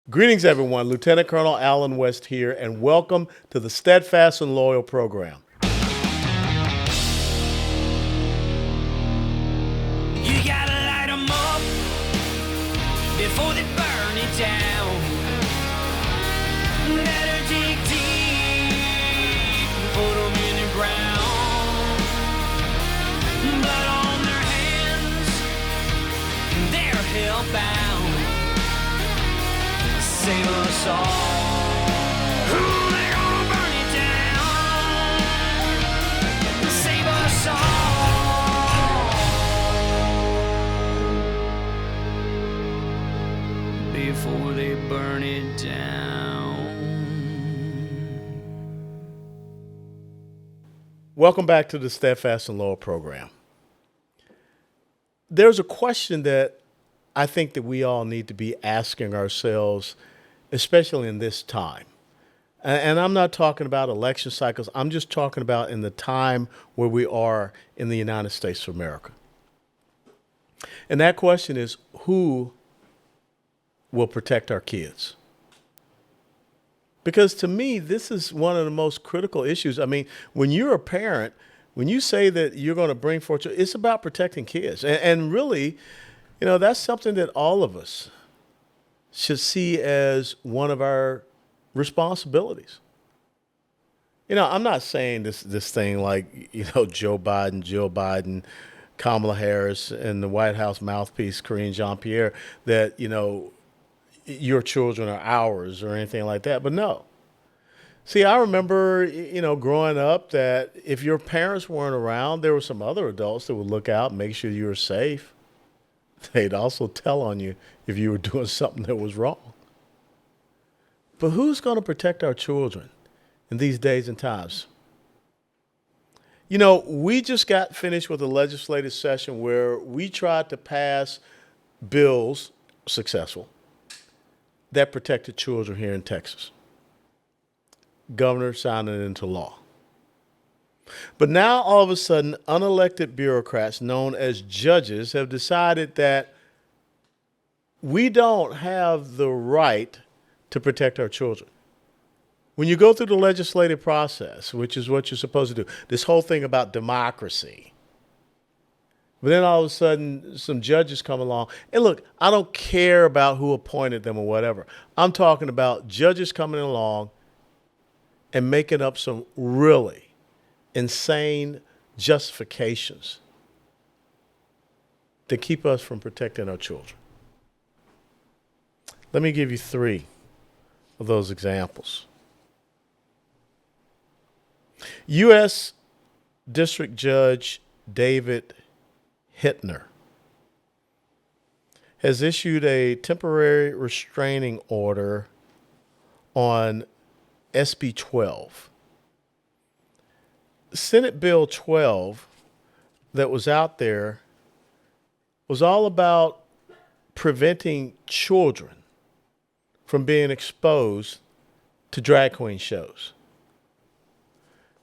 Greetings, everyone. Lieutenant Colonel Alan West here, and welcome to the Steadfast and Loyal program. You gotta light 'em up before they burn it down. Better dig deep and put 'em in the ground. Blood on their hands, they're hellbound. Save us all. Ooh, they're gonna burn it down. Save us all before they burn it down. Welcome back to the Steadfast and Loyal program. There's a question that I think that we all need to be asking ourselves, especially in this time. And I'm not talking about election cycles. I'm just talking about in the time where we are in the United States of America. And that question is, who will protect our kids? Because to me, this is one of the most critical issues. I mean, when you're a parent, when you say that you're going to bring forth, it's about protecting kids. And really, that's something that all of us should see as one of our responsibilities. I'm not saying this thing like, Joe Biden, Jill Biden, Kamala Harris, and the White House mouthpiece, Karine Jean-Pierre, that, your children are ours or anything like that. But no. See, I remember, growing up that if your parents weren't around, there were some other adults that would look out and make sure you were safe. They'd also tell on you if you were doing something that was wrong. But who's going to protect our children in these days and times? We just got finished with a legislative session where we tried to pass bills, successful, that protected children here in Texas. Governor signed it into law. But now, all of a sudden, unelected bureaucrats known as judges have decided that we don't have the right to protect our children. When you go through the legislative process, which is what you're supposed to do, this whole thing about democracy, but then all of a sudden, some judges come along. And look, I don't care about who appointed them or whatever. I'm talking about judges coming along and making up some really insane justifications to keep us from protecting our children. Let me give you three of those examples. U.S. District Judge David Hittner has issued a temporary restraining order on SB 12. Senate Bill 12 that was out there was all about preventing children from being exposed to drag queen shows.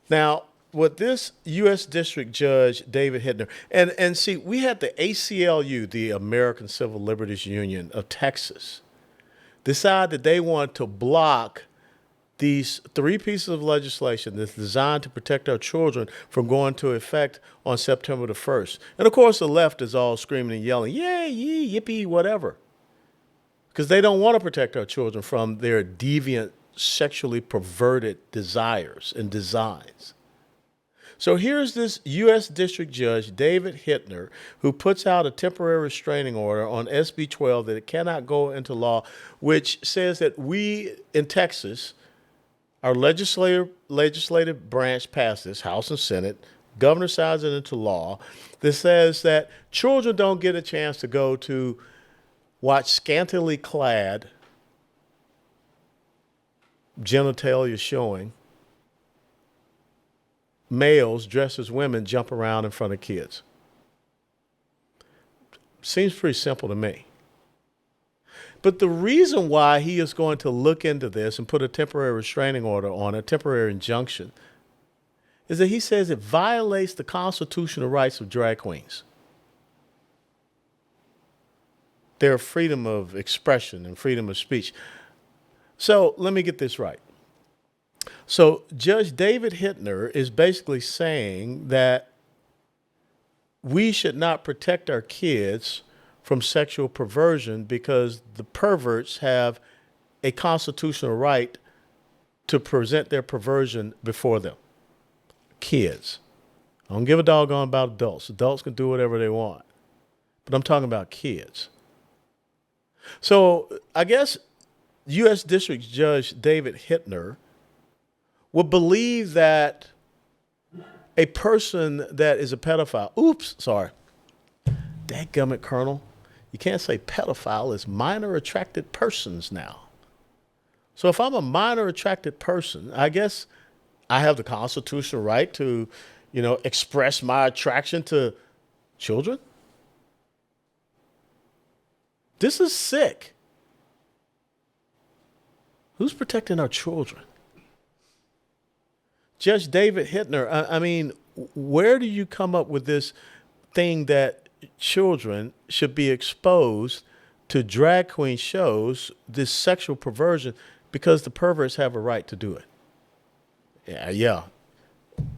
Now, what this U.S. District Judge David Hittner, and see, we had the ACLU, the American Civil Liberties Union of Texas, decide that they want to block these three pieces of legislation that's designed to protect our children from going into effect on September the 1st. And of course, the left is all screaming and yelling, yay, yee, yippee, whatever. Because they don't want to protect our children from their deviant, sexually perverted desires and designs. So here's this U.S. District Judge, David Hittner, who puts out a temporary restraining order on SB 12 that it cannot go into law, which says that we in Texas, our legislative branch passed this, House and Senate, governor signs it into law, that says that children don't get a chance to go to watch scantily clad, genitalia showing, males dressed as women jump around in front of kids. Seems pretty simple to me. But the reason why he is going to look into this and put a temporary restraining order on it, temporary injunction, is that he says it violates the constitutional rights of drag queens. Their freedom of expression and freedom of speech. So let me get this right. So Judge David Hittner is basically saying that we should not protect our kids from sexual perversion because the perverts have a constitutional right to present their perversion before them. Kids. I don't give a doggone about adults. Adults can do whatever they want. But I'm talking about kids. So I guess U.S. District Judge David Hittner would believe that a person that is a pedophile, dadgummit, Colonel, you can't say pedophile, it's minor attracted persons now. So if I'm a minor attracted person, I guess I have the constitutional right to, express my attraction to children. This is sick. Who's protecting our children? Judge David Hittner, I mean, where do you come up with this thing that children should be exposed to drag queen shows, this sexual perversion, because the perverts have a right to do it? Yeah.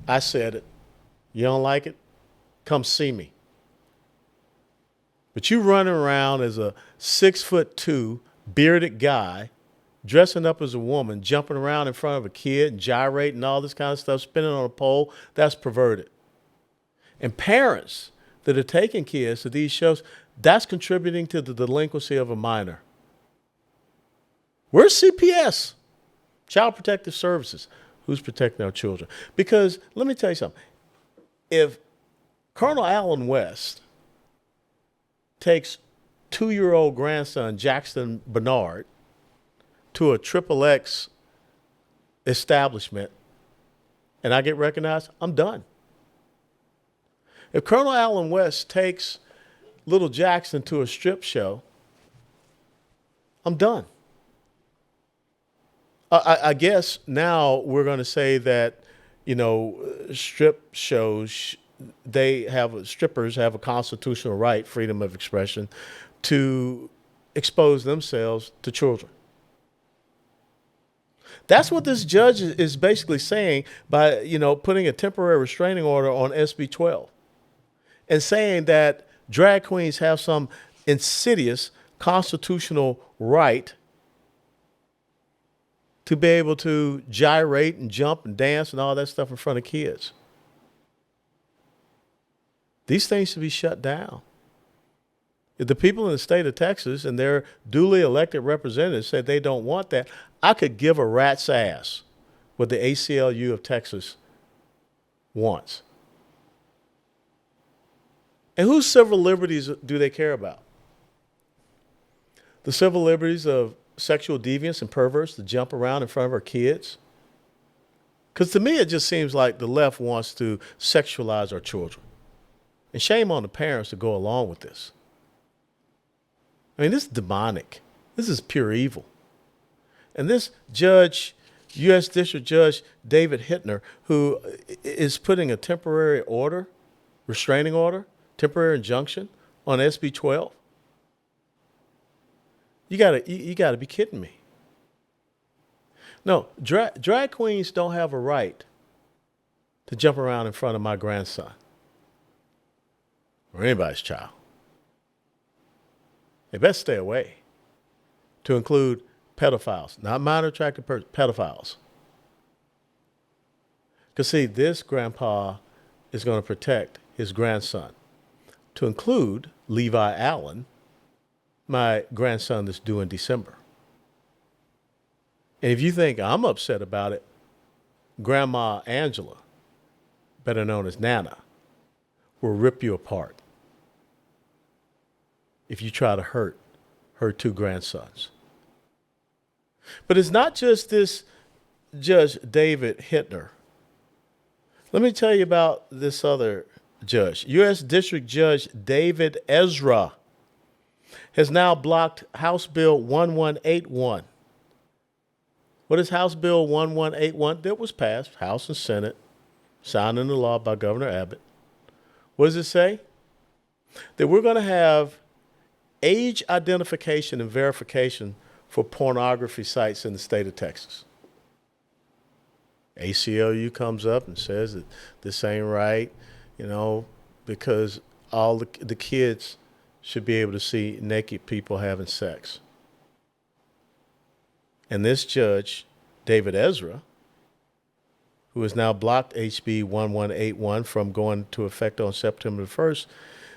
I said it. You don't like it? Come see me. But you running around as a 6'2" bearded guy, dressing up as a woman, jumping around in front of a kid, and gyrating, all this kind of stuff, spinning on a pole, that's perverted. And parents that are taking kids to these shows, that's contributing to the delinquency of a minor. Where's CPS? Child Protective Services. Who's protecting our children? Because let me tell you something. If Colonel Allen West takes 2-year-old grandson Jackson Bernard to a XXX establishment and I get recognized, I'm done. If Colonel Allen West takes little Jackson to a strip show, I'm done. I guess now we're going to say that, strip shows, strippers have a constitutional right, freedom of expression, to expose themselves to children. That's what this judge is basically saying by, putting a temporary restraining order on SB 12 and saying that drag queens have some insidious constitutional right to be able to gyrate and jump and dance and all that stuff in front of kids. These things should be shut down. If the people in the state of Texas and their duly elected representatives said they don't want that, I could give a rat's ass what the ACLU of Texas wants. And whose civil liberties do they care about? The civil liberties of sexual deviants and perverts to jump around in front of our kids? Because to me, it just seems like the left wants to sexualize our children. And shame on the parents to go along with this. I mean, this is demonic. This is pure evil. And this judge, U.S. District Judge David Hittner, who is putting a temporary order, restraining order, temporary injunction on SB 12, you gotta be kidding me. No, drag queens don't have a right to jump around in front of my grandson or anybody's child. They best stay away. To include pedophiles, not minor attracted pedophiles. Because see, this grandpa is going to protect his grandson. To include Levi Allen, my grandson that's due in December. And if you think I'm upset about it, Grandma Angela, better known as Nana, will rip you apart if you try to hurt her 2 grandsons. But it's not just this Judge David Hittner. Let me tell you about this other judge. U.S. District Judge David Ezra has now blocked House Bill 1181. What is House Bill 1181? That was passed, House and Senate, signed into law by Governor Abbott. What does it say? That we're going to have age identification and verification for pornography sites in the state of Texas. ACLU comes up and says that this ain't right, because all the kids should be able to see naked people having sex. And this judge, David Ezra, who has now blocked HB 1181 from going into effect on September the 1st,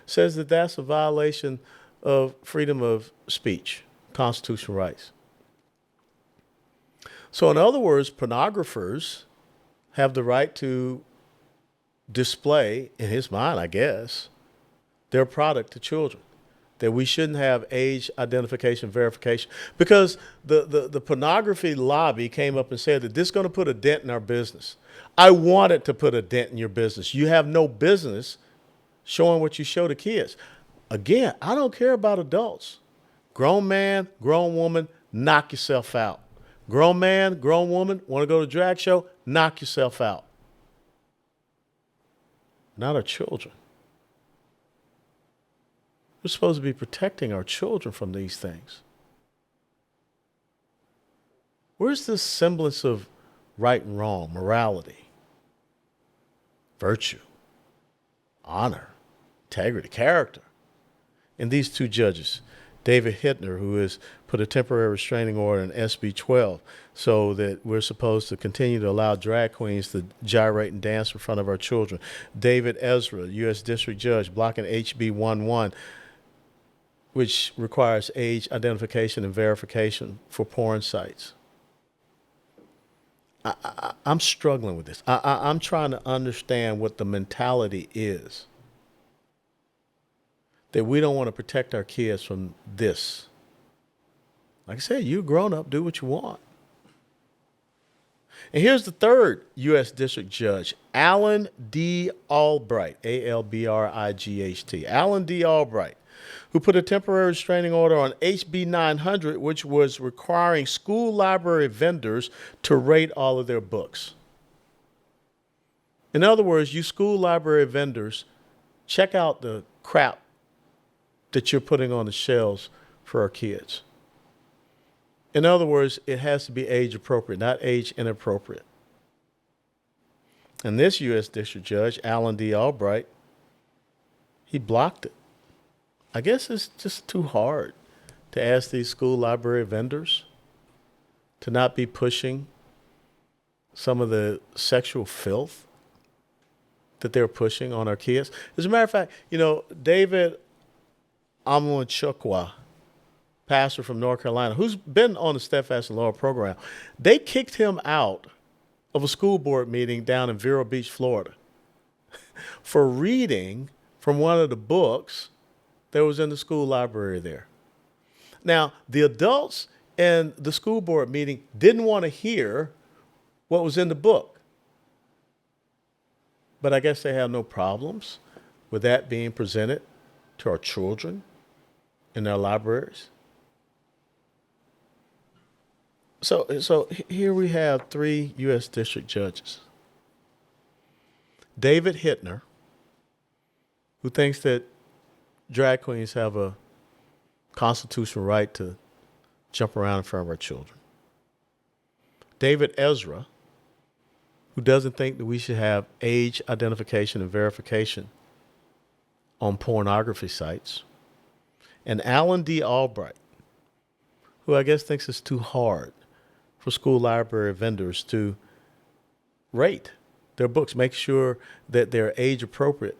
says that that's a violation of freedom of speech, constitutional rights. So in other words, pornographers have the right to display, in his mind, I guess, their product to children. That we shouldn't have age identification verification, because the pornography lobby came up and said that this is going to put a dent in our business. I want it to put a dent in your business. You have no business showing what you show to kids. Again, I don't care about adults. Grown man, grown woman, knock yourself out. Grown man, grown woman, want to go to a drag show, knock yourself out. Not our children. We're supposed to be protecting our children from these things. Where's this semblance of right and wrong, morality, virtue, honor, integrity, character in these two judges? David Hittner, who has put a temporary restraining order in SB 12 so that we're supposed to continue to allow drag queens to gyrate and dance in front of our children. David Ezra, U.S. District Judge, blocking HB 11, which requires age identification and verification for porn sites. I'm struggling with this. I'm trying to understand what the mentality is. That we don't want to protect our kids from this. Like I said, you're grown up, do what you want. And here's the third U.S. District Judge, Alan D. Albright, A-L-B-R-I-G-H-T. Alan D. Albright, who put a temporary restraining order on HB 900, which was requiring school library vendors to rate all of their books. In other words, you school library vendors, check out the crap that you're putting on the shelves for our kids. In other words, it has to be age appropriate, not age inappropriate. And this U.S. District Judge, Alan D. Albright, he blocked it. I guess it's just too hard to ask these school library vendors to not be pushing some of the sexual filth that they're pushing on our kids. As a matter of fact, David Amunchukwa, pastor from North Carolina, who's been on the Steadfast and Law program, they kicked him out of a school board meeting down in Vero Beach, Florida, for reading from one of the books that was in the school library there. Now, the adults in the school board meeting didn't want to hear what was in the book, but I guess they have no problems with that being presented to our children in their libraries. So here we have three U.S. District Judges. David Hittner, who thinks that drag queens have a constitutional right to jump around in front of our children. David Ezra, who doesn't think that we should have age identification and verification on pornography sites. And Alan D. Albright, who I guess thinks it's too hard for school library vendors to rate their books, make sure that they're age appropriate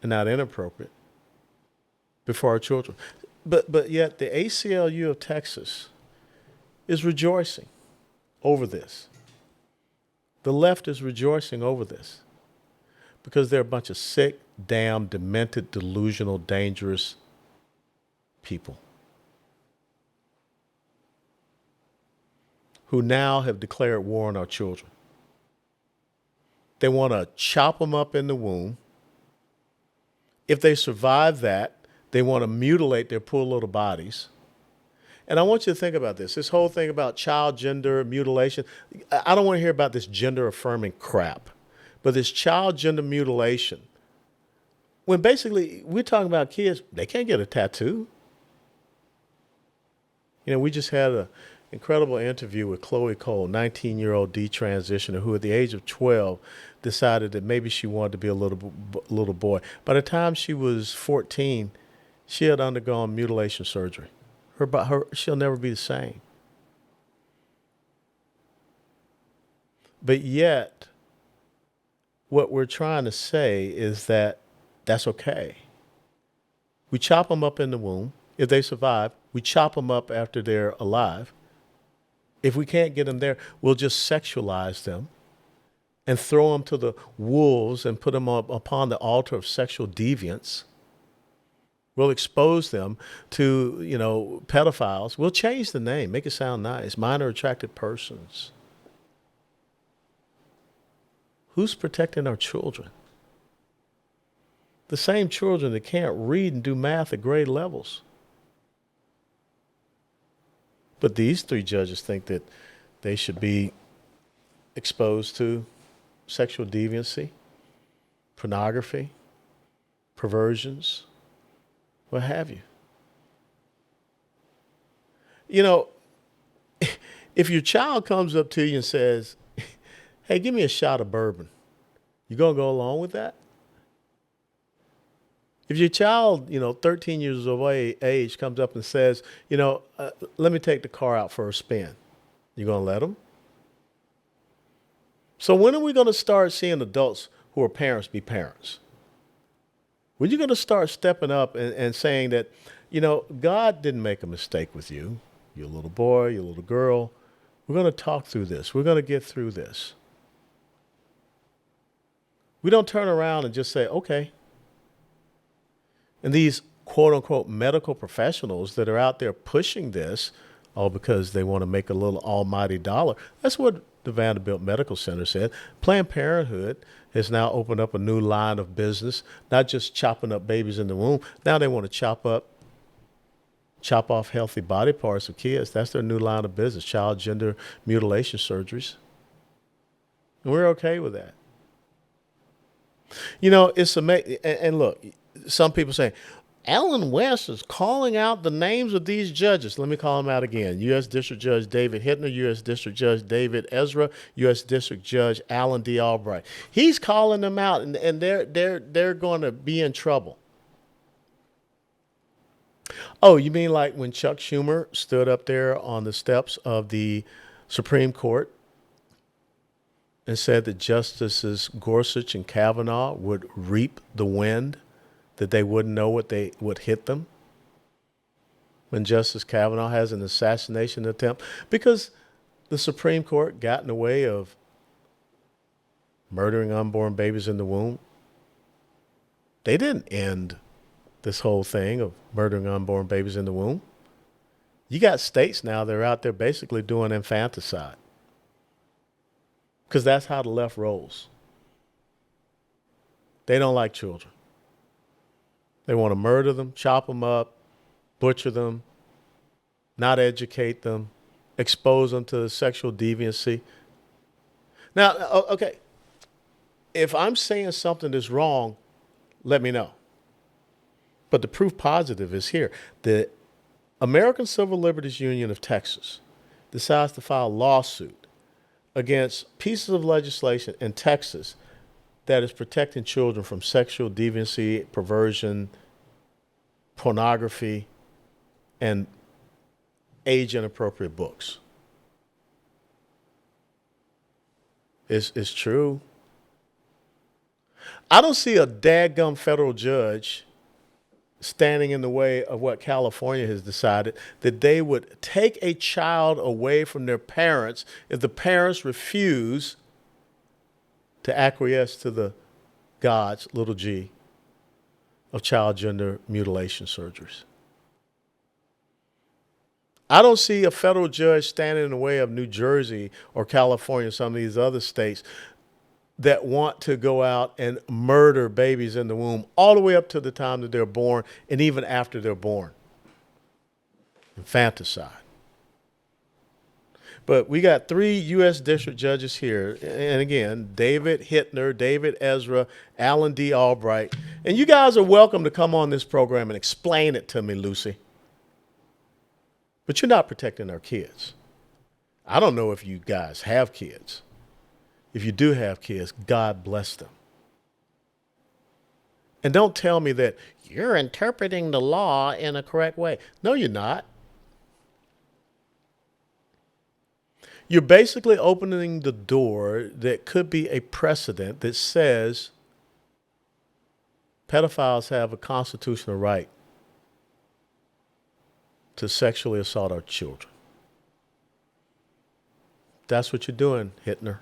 and not inappropriate before our children. But yet the ACLU of Texas is rejoicing over this. The left is rejoicing over this because they're a bunch of sick, damn, demented, delusional, dangerous people who now have declared war on our children. They want to chop them up in the womb. If they survive that, they want to mutilate their poor little bodies. And I want you to think about this whole thing about child gender mutilation. I don't want to hear about this gender affirming crap, but this child gender mutilation, when basically we're talking about kids, they can't get a tattoo. We just had an incredible interview with Chloe Cole, 19-year-old detransitioner who at the age of 12 decided that maybe she wanted to be a little boy. By the time she was 14, she had undergone mutilation surgery. She'll never be the same. But yet, what we're trying to say is that that's okay. We chop them up in the womb. If they survive, we chop them up after they're alive. If we can't get them there, we'll just sexualize them and throw them to the wolves and put them upon the altar of sexual deviance. We'll expose them to, pedophiles. We'll change the name, make it sound nice. Minor attracted persons. Who's protecting our children? The same children that can't read and do math at grade levels. But these three judges think that they should be exposed to sexual deviancy, pornography, perversions, what have you. If your child comes up to you and says, hey, give me a shot of bourbon, you going to go along with that? If your child, 13 years of age comes up and says, let me take the car out for a spin, you going to let them? So when are we going to start seeing adults who are parents be parents? When are you going to start stepping up and saying that, God didn't make a mistake with you. You're a little boy, you're a little girl. We're going to talk through this. We're going to get through this. We don't turn around and just say, okay. And these quote unquote medical professionals that are out there pushing this, all because they want to make a little almighty dollar. That's what the Vanderbilt Medical Center said. Planned Parenthood has now opened up a new line of business, not just chopping up babies in the womb. Now they want to chop off healthy body parts of kids. That's their new line of business, child gender mutilation surgeries. And we're okay with that. It's amazing. And look, some people say, Alan West is calling out the names of these judges. Let me call them out again. U.S. District Judge David Hittner, U.S. District Judge David Ezra, U.S. District Judge Alan D. Albright. He's calling them out, and they're going to be in trouble. Oh, you mean like when Chuck Schumer stood up there on the steps of the Supreme Court and said that Justices Gorsuch and Kavanaugh would reap the wind, that they wouldn't know what hit them when Justice Kavanaugh has an assassination attempt? Because the Supreme Court got in the way of murdering unborn babies in the womb. They didn't end this whole thing of murdering unborn babies in the womb. You got states now that are out there basically doing infanticide. Because that's how the left rolls. They don't like children. They want to murder them, chop them up, butcher them, not educate them, expose them to sexual deviancy. Now, okay, if I'm saying something that's wrong, let me know. But the proof positive is here. The American Civil Liberties Union of Texas decides to file a lawsuit against pieces of legislation in Texas that is protecting children from sexual deviancy, perversion, pornography, and age-inappropriate books. It's true. I don't see a dadgum federal judge standing in the way of what California has decided, that they would take a child away from their parents if the parents refuse to acquiesce to the gods, little g, of child gender mutilation surgeries. I don't see a federal judge standing in the way of New Jersey or California, some of these other states, that want to go out and murder babies in the womb all the way up to the time that they're born and even after they're born. Infanticide. But we got 3 U.S. district judges here. And again, David Hittner, David Ezra, Alan D. Albright. And you guys are welcome to come on this program and explain it to me, Lucy. But you're not protecting our kids. I don't know if you guys have kids. If you do have kids, God bless them. And don't tell me that you're interpreting the law in a correct way. No, you're not. You're basically opening the door that could be a precedent that says pedophiles have a constitutional right to sexually assault our children. That's what you're doing, Hittner.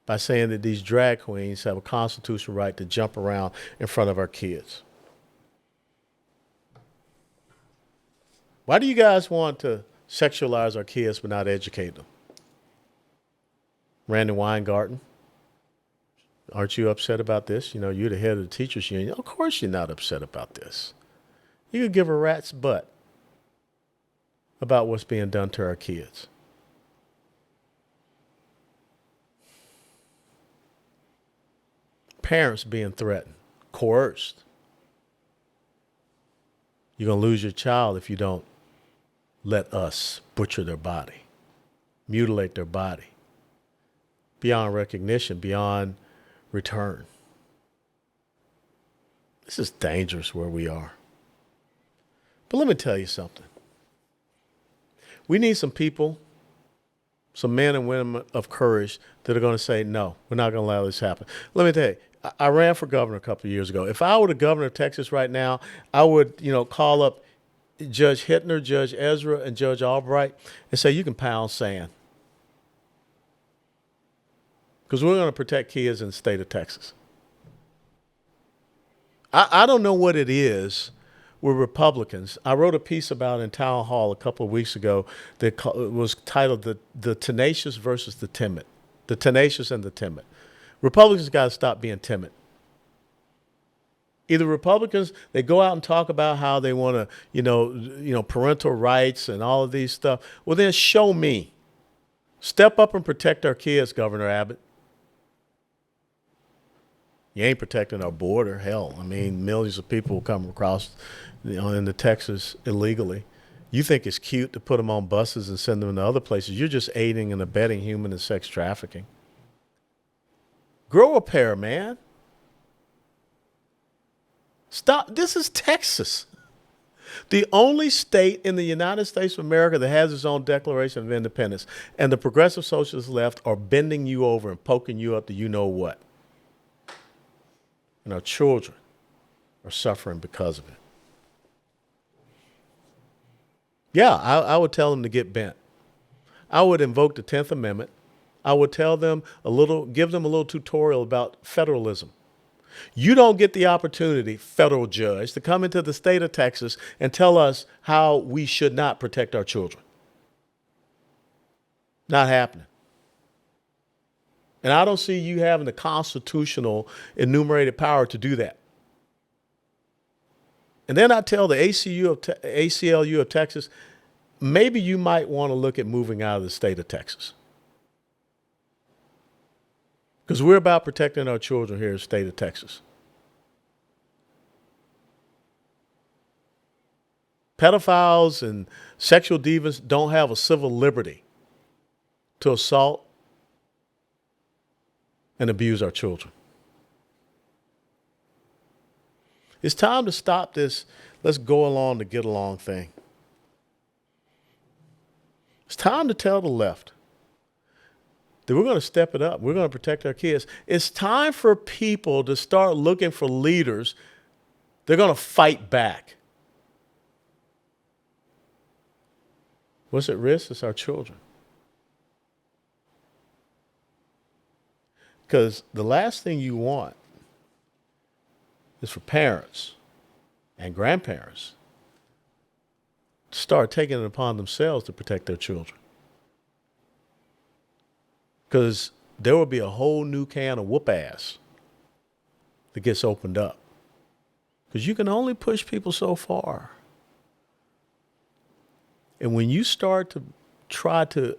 By saying that these drag queens have a constitutional right to jump around in front of our kids. Why do you guys want to sexualize our kids but not educate them? Randy Weingarten, aren't you upset about this? You know, you're the head of the teachers union. Of course you're not upset about this. You could give a rat's butt about what's being done to our kids. Parents being threatened, coerced. You're going to lose your child if you don't let us butcher their body, mutilate their body, beyond recognition, beyond return. This is dangerous where we are. But let me tell you something. We need some people, some men and women of courage that are going to say, no, we're not going to allow this to happen. Let me tell you, I ran for governor a couple of years ago. If I were the governor of Texas right now, I would, call up Judge Hittner, Judge Ezra, and Judge Albright and say, you can pound sand. Because we're going to protect kids in the state of Texas. I don't know what it is with Republicans. I wrote a piece about in Town Hall a couple of weeks ago that was titled The Tenacious versus the Timid. The tenacious and the timid. Republicans got to stop being timid. Either Republicans, they go out and talk about how they want to, parental rights and all of these stuff. Well, then show me. Step up and protect our kids, Governor Abbott. You ain't protecting our border. Hell, millions of people come across, into Texas illegally. You think it's cute to put them on buses and send them to other places. You're just aiding and abetting human and sex trafficking. Grow a pair, man. Stop. This is Texas. The only state in the United States of America that has its own Declaration of Independence. And the progressive socialist left are bending you over and poking you up to you know what. And our children are suffering because of it. Yeah, I would tell them to get bent. I would invoke the 10th Amendment. I would tell them give them a little tutorial about federalism. You don't get the opportunity, federal judge, to come into the state of Texas and tell us how we should not protect our children. Not happening. And I don't see you having the constitutional enumerated power to do that. And then I tell the ACLU of Texas, maybe you might want to look at moving out of the state of Texas. Because we're about protecting our children here in the state of Texas. Pedophiles and sexual deviants don't have a civil liberty to assault and abuse our children. It's time to stop this let's go along to get along thing. It's time to tell the left that we're going to step it up. We're going to protect our kids. It's time for people to start looking for leaders. They're going to fight back. What's at risk? It's our children. Because the last thing you want is for parents and grandparents to start taking it upon themselves to protect their children. Because there will be a whole new can of whoop ass that gets opened up. Because you can only push people so far. And when you start to try to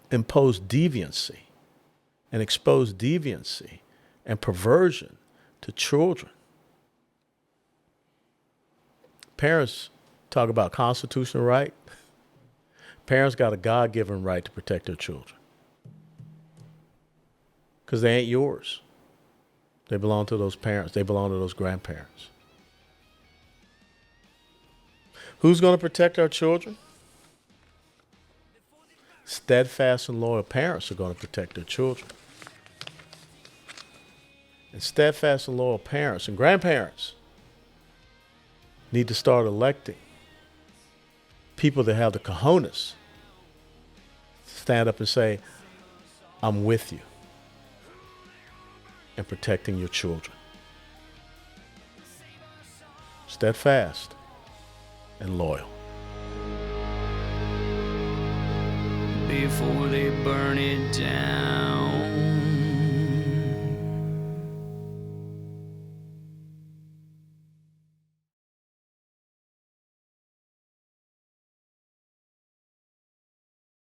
impose deviancy and expose deviancy and perversion to children, parents Talk about constitutional right. Parents got a God-given right to protect their children because they ain't yours. They belong to those parents. They belong to those grandparents. Who's going to protect our children? Steadfast and loyal parents are going to protect their children. And steadfast and loyal parents and grandparents need to start electing people that have the cojones to stand up and say, I'm with you in protecting your children. Steadfast and loyal. Before they burn it down.